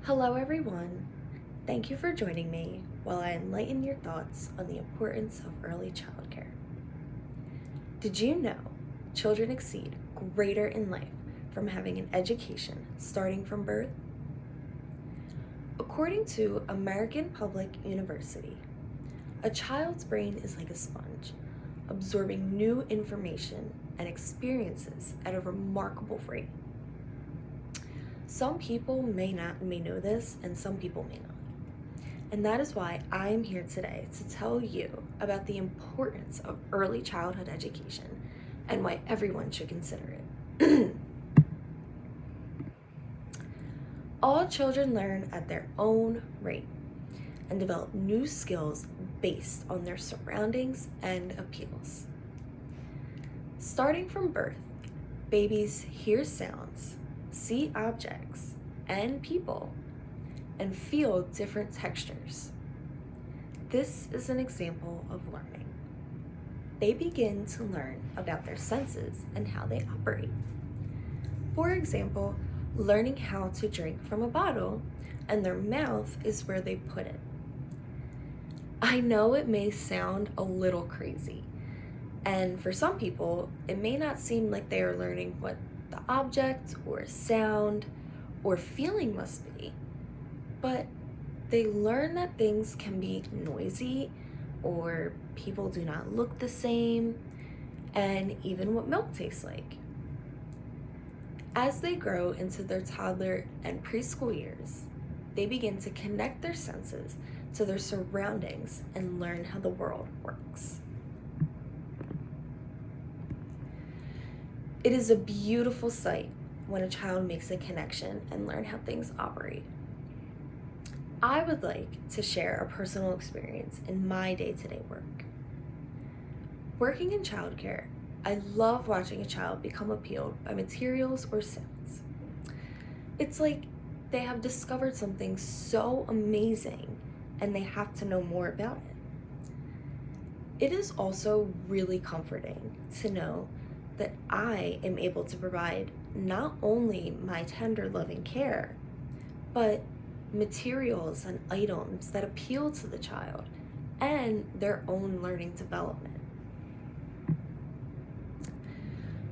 Hello, everyone. Thank you for joining me while I enlighten your thoughts on the importance of early childcare. Did you know children exceed greater in life from having an education starting from birth? According to American Public University, a child's brain is like a sponge, absorbing new information and experiences at a remarkable rate. Some people may know this, and some people may not. And that is why I am here today to tell you about the importance of early childhood education and why everyone should consider it. All children learn at their own rate and develop new skills based on their surroundings and appeals. Starting from birth, babies hear sounds, see objects and people, and feel different textures. This is an example of learning. They begin to learn about their senses and how they operate. For example, learning how to drink from a bottle, and their mouth is where they put it. I know it may sound a little crazy, and for some people, it may not seem like they are learning what the object or sound or feeling must be, but they learn that things can be noisy or people do not look the same, and even what milk tastes like. As they grow into their toddler and preschool years, they begin to connect their senses to their surroundings and learn how the world works. It is a beautiful sight when a child makes a connection and learn how things operate. I would like to share a personal experience in my day-to-day work. Working in childcare, I love watching a child become appealed by materials or sounds. It's like they have discovered something so amazing and they have to know more about it. It is also really comforting to know that I am able to provide not only my tender, loving care, but materials and items that appeal to the child and their own learning development.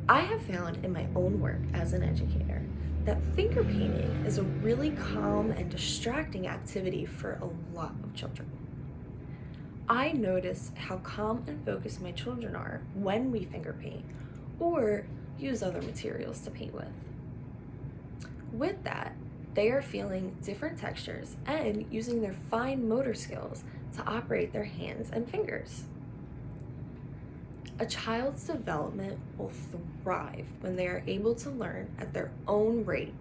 I have found in my own work as an educator that finger painting is a really calm and distracting activity for a lot of children. I notice how calm and focused my children are when we finger paint or use other materials to paint with. With that, they are feeling different textures and using their fine motor skills to operate their hands and fingers. A child's development will thrive when they are able to learn at their own rate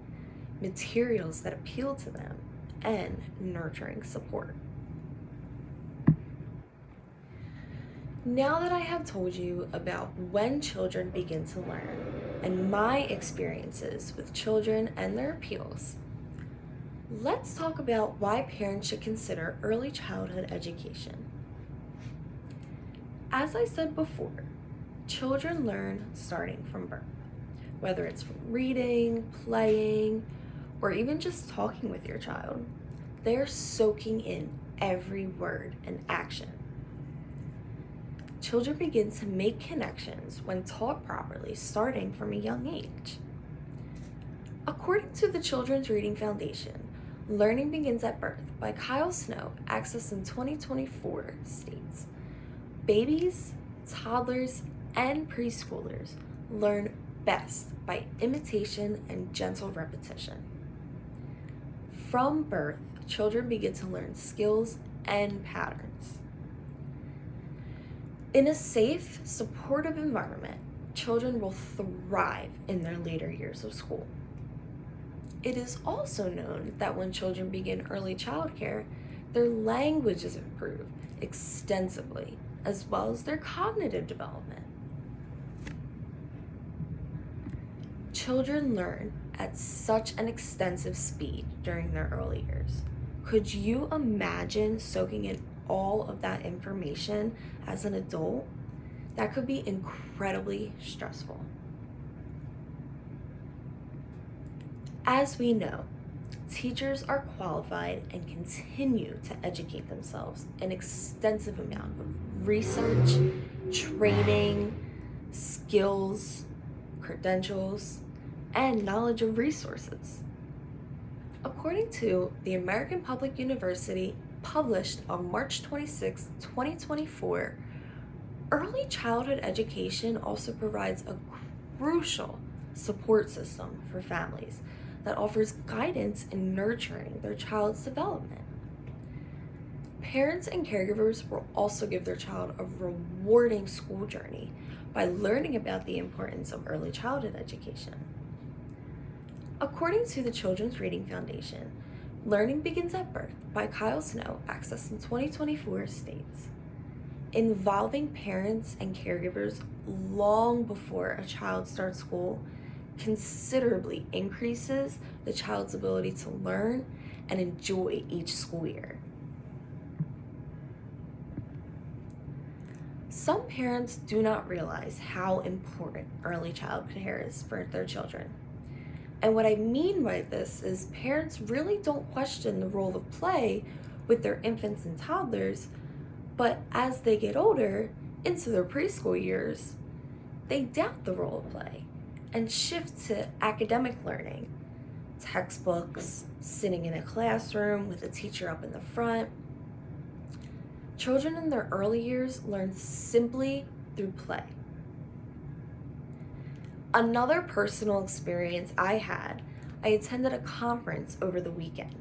materials that appeal to them and nurturing support. Now that I have told you about when children begin to learn and my experiences with children and their appeals, let's talk about why parents should consider early childhood education. As I said before, children learn starting from birth, whether it's from reading, playing, or even just talking with your child. They are soaking in every word and action. Children begin to make connections when taught properly starting from a young age. According to the Children's Reading Foundation, Learning Begins at Birth by Kyle Snow, accessed in 2024, states, babies, toddlers, and preschoolers learn best by imitation and gentle repetition. From birth, children begin to learn skills and patterns. In a safe, supportive environment, children will thrive in their later years of school. It is also known that when children begin early childcare, their language is improved extensively, as well as their cognitive development. Children learn at such an extensive speed during their early years. Could you imagine soaking in all of that information as an adult? That could be incredibly stressful. As we know, teachers are qualified and continue to educate themselves an extensive amount of research, training, skills, credentials, and knowledge of resources. According to the American Public University, published on March 26, 2024, early childhood education also provides a crucial support system for families that offers guidance in nurturing their child's development. Parents and caregivers will also give their child a rewarding school journey by learning about the importance of early childhood education. According to the Children's Reading Foundation, Learning Begins at Birth by Kyle Snow, accessed in 2024, states, involving parents and caregivers long before a child starts school considerably increases the child's ability to learn and enjoy each school year. Some parents do not realize how important early child care is for their children. And what I mean by this is parents really don't question the role of play with their infants and toddlers, but as they get older, into their preschool years, they doubt the role of play and shift to academic learning, textbooks, sitting in a classroom with a teacher up in the front. Children in their early years learn simply through play. Another personal experience I had, I attended a conference over the weekend,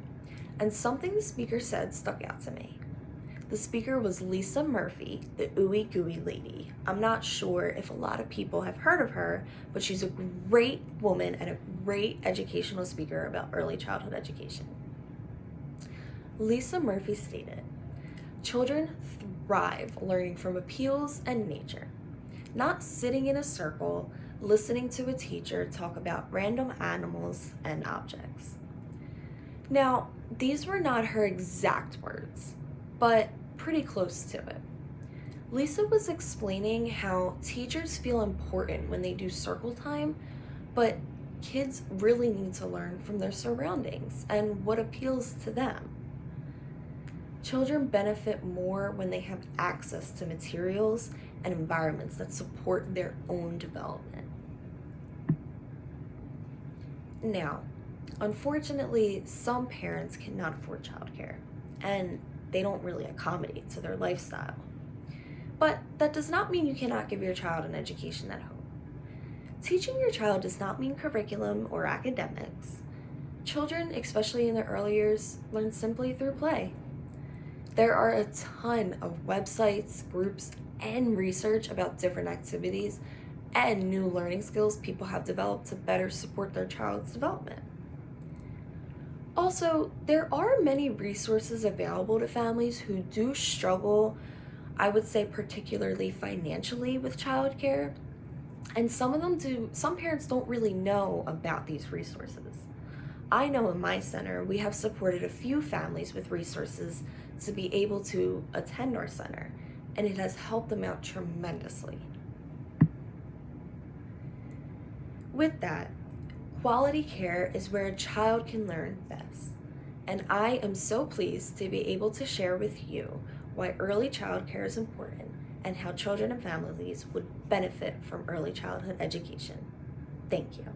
and something the speaker said stuck out to me. The speaker was Lisa Murphy, the Ooey Gooey lady. I'm not sure if a lot of people have heard of her, but she's a great woman and a great educational speaker about early childhood education. Lisa Murphy stated, "Children thrive learning from appeals and nature, not sitting in a circle listening to a teacher talk about random animals and objects." Now, these were not her exact words, but pretty close to it. Lisa was explaining how teachers feel important when they do circle time, but kids really need to learn from their surroundings and what appeals to them. Children benefit more when they have access to materials and environments that support their own development. Now, unfortunately, some parents cannot afford childcare, and they don't really accommodate to their lifestyle. But that does not mean you cannot give your child an education at home. Teaching your child does not mean curriculum or academics. Children, especially in their early years, learn simply through play. There are a ton of websites, groups, and research about different activities and new learning skills people have developed to better support their child's development. Also, there are many resources available to families who do struggle, I would say particularly financially, with childcare, and some parents don't really know about these resources. I know in my center, we have supported a few families with resources to be able to attend our center, and it has helped them out tremendously. With that, quality care is where a child can learn best, and I am so pleased to be able to share with you why early child care is important and how children and families would benefit from early childhood education. Thank you.